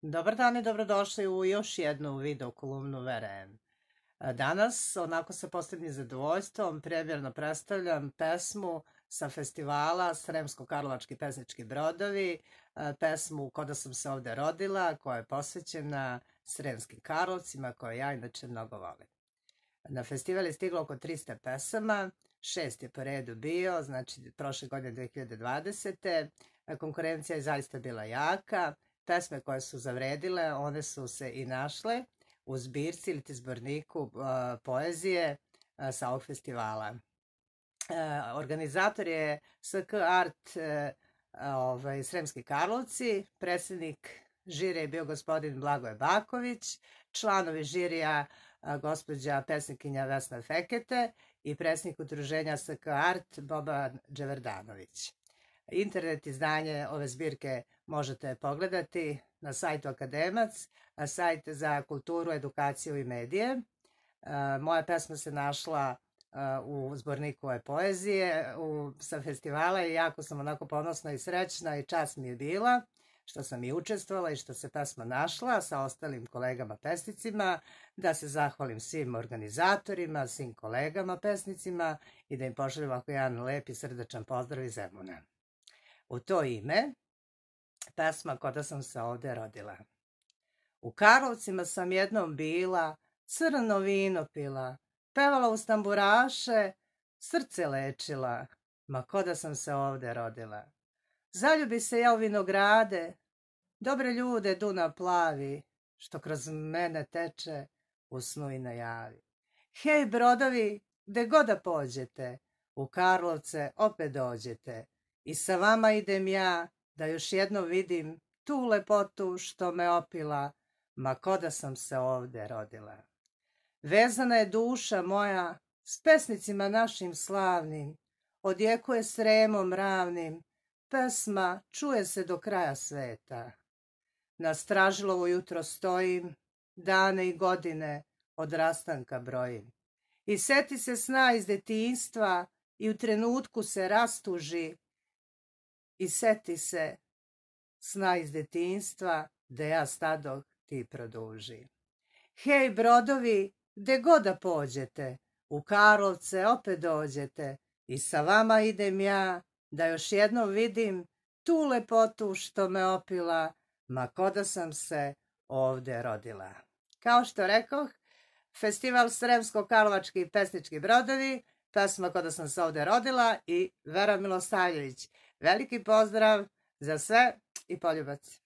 Dobar dan i dobrodošli u još jednu video kolumnu VRN. Danas, onako sa posebnim zadovoljstvom, premijerno predstavljam pesmu sa festivala Sremsko-Karlovački pesnički brodovi, pesmu Ko da sam se ovde rodila, koja je posvećena Sremskim Karlovcima, koje ja inače mnogo volim. Na festival je stiglo oko 300 pesama, 6 je po redu bio, znači prošle godine 2020. Konkurencija je zaista bila jaka. Pesme koje su zavredile, one su se i našle u zbirci ili zborniku poezije sa ovog festivala. Organizator je SK Art Sremski Karlovci, predsjednik žirija je bio gospodin Blagoje Baković, članovi žirija gospođa pesnikinja Vesna Fekete i predsjednik udruženja SK Art Boban Dževerdanović. Internet izdanje ove zbirke možete pogledati na sajtu Akademac, sajt za kulturu, edukaciju i medije. Moja pesma se našla u zborniku ove poezije sa festivala i jako sam onako ponosna i srećna i čast mi je bila što sam i učestvovala i što se pesma našla sa ostalim kolegama pesnicima, da se zahvalim svim organizatorima, svim kolegama pesnicima i da im pošaljem ovako jedan lep i srdačan pozdrav iz Zemuna. U to ime, pesma Ko da sam se ovde rodila. U Karlovcima sam jednom bila, crno vino pila, pevala uz tamburaše, srce lečila, ma ko da sam se ovde rodila. Zaljubi se ja u vinograde, dobre ljude Dunav plavi, što kroz mene teče, u snu i najavi. Hej brodovi, gde god da pođete, u Karlovce opet dođete, i sa vama idem ja, da još jednom vidim tu lepotu što me opila, ma ko da sam se ovde rodila. Vezana je duša moja s pesnicima našim slavnim, odjekuje Sremom ravnim, pesma čuje se do kraja sveta. Na Stražilovo jutro stojim, dane i godine od rastanka brojim. I seti se sna iz detinjstva i u trenutku se rastuži, i seti se sna iz detinjstva, da ja stadoh ti produži. Hej brodovi, gde god da pođete, u Karlovce opet dođete, i sa vama idem ja, da još jednom vidim tu lepotu što me opila, ma ko da sam se ovde rodila. Kao što rekoh, festival Sremsko-Karlovački pesnički brodovi, pesma Ko da sam se ovde rodila i Vera Milosavljević. Veliki pozdrav za sve i poljubac.